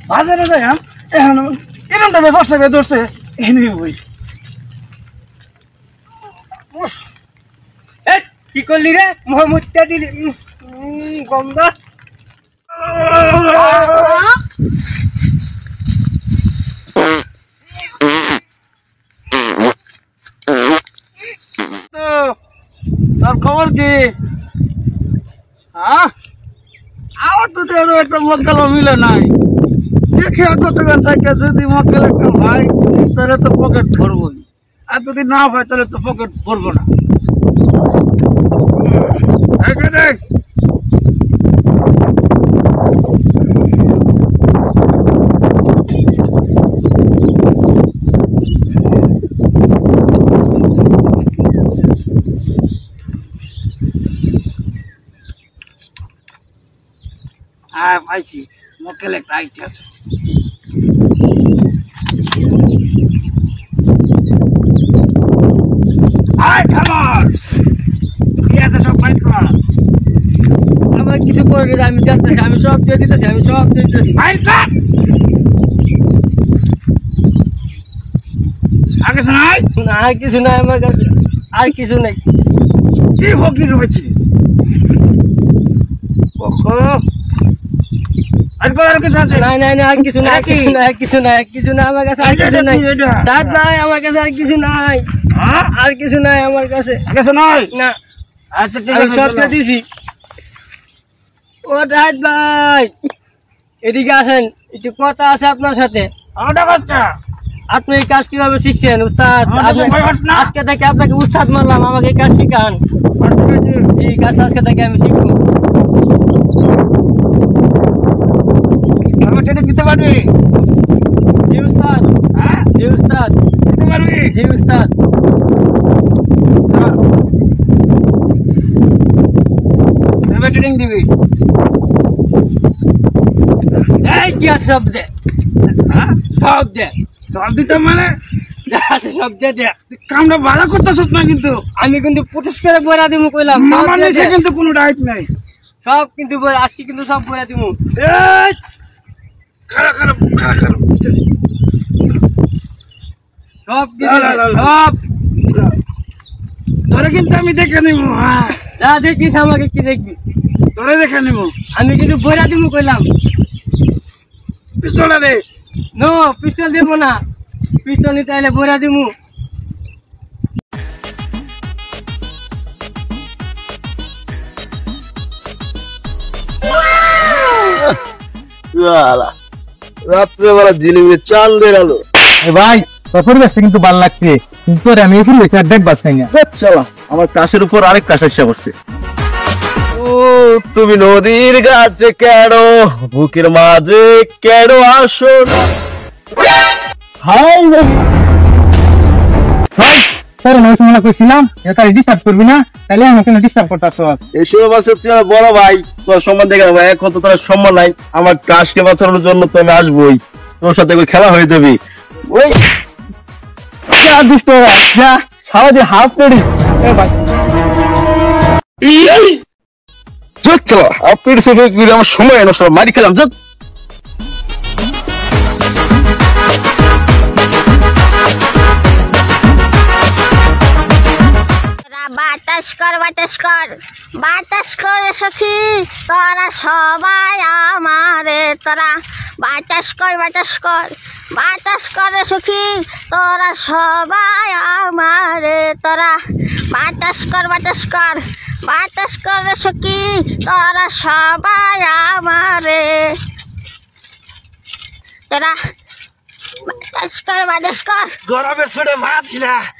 বাজারে যাই এখন এরকম টাইমে বসে ধরছে এনে হই কি করলি রে মোহাম্মদটা দিলি গন্ধা তোর খবর কি আমার তো একটা মক্কেল মিলে নাই দেখে কতক্ষণ থাকে যদি মক্কেল একটা ভাই তাহলে তো পকেট ভরবই আর যদি না হয় তাহলে তো পকেট ভরবো না দেখ পাইছি মক্কেল একটা আইটি আছে আমার কিছু করে আমি যাচ্ছি আমি সব দিয়ে দিতেছি আমি সব দিয়ে দিতেছি আর কিছু নাই আর কিছু নাই আমার কাছে আর কিছু নেই কি ফকির রয়েছে এদিকে আসেন একটু কথা আছে আপনার সাথে আপনি এই কাজ কিভাবে শিখছেন উস্তাদ আজকে থেকে আপনাকে উস্তাদ মানলাম আমাকে এই কাজ শিখান এই কাজ আজকে থেকে আমি শিখবো দিতে পারবি জি উস্তাদ জি উস্তাদ দিতে পারবি জি উস্তাদ ট্রেনিং দিবি এই কি সব দে সব দে সব দিতে মানে সব দে দে কামটা ভালো করতেছ না কিন্তু আমি কিন্তু প্রতিশ করে বইরা দিব কইলাম কিন্তু কোনো রাইট নাই সব কিন্তু আজকে কিন্তু সব বইরা দিব খারাপ সব সব তোরে কিন্তু আমি দেখে নিব যা দেখিস আমাকে কি দেখবি তোরে দেখে নিব আমি কিন্তু বইরা দিব কইলাম পিস্তল রে নো পিস্তল দেব না পিস্তল নিতে আইলে বইরা দিব রাত্রেবেলা জিলিপি চাঁদের আলো ভাই পরিবেশটা কিন্তু ভালো লাগছে কিন্তু আমি দেখবার চাই না চলো আমার কাশের উপর আরেক কাশ এসে পড়ছে ও তুমি নদীর ঘাটে কেন বুকের মাঝে কেন আসো না হাই ভাই তোর নয় সময় কইছিলাম এটা ডিস্টার্ব করবি না তাহলে আমাকে ডিস্টার্ব করতেছ এসব সবচেয়ে বড় ভাই তোর সম্মান দেখে ভাই এখন তো তোর সম্মান নাই আমার কাশকে বাঁচানোর জন্য তো আমি আসবোই তোর সাথে খেলা হয়ে যাবে ওই যা সারাদিন হাফ করিস ভাই চলো আপনি আমার সময় নষ্ট মারি খেলাম বাতাস কর বাতাস করে সখী তোরা সবাই আমারে তোরা বাতাস কর বাতাস করে সখী তোরা সবাই আমারে তোরা বাতাস কর বাতাস করে সখী তোরা সবাই আমারে তোরা বাতাস কর গরমের ছোটে মাছ খিলা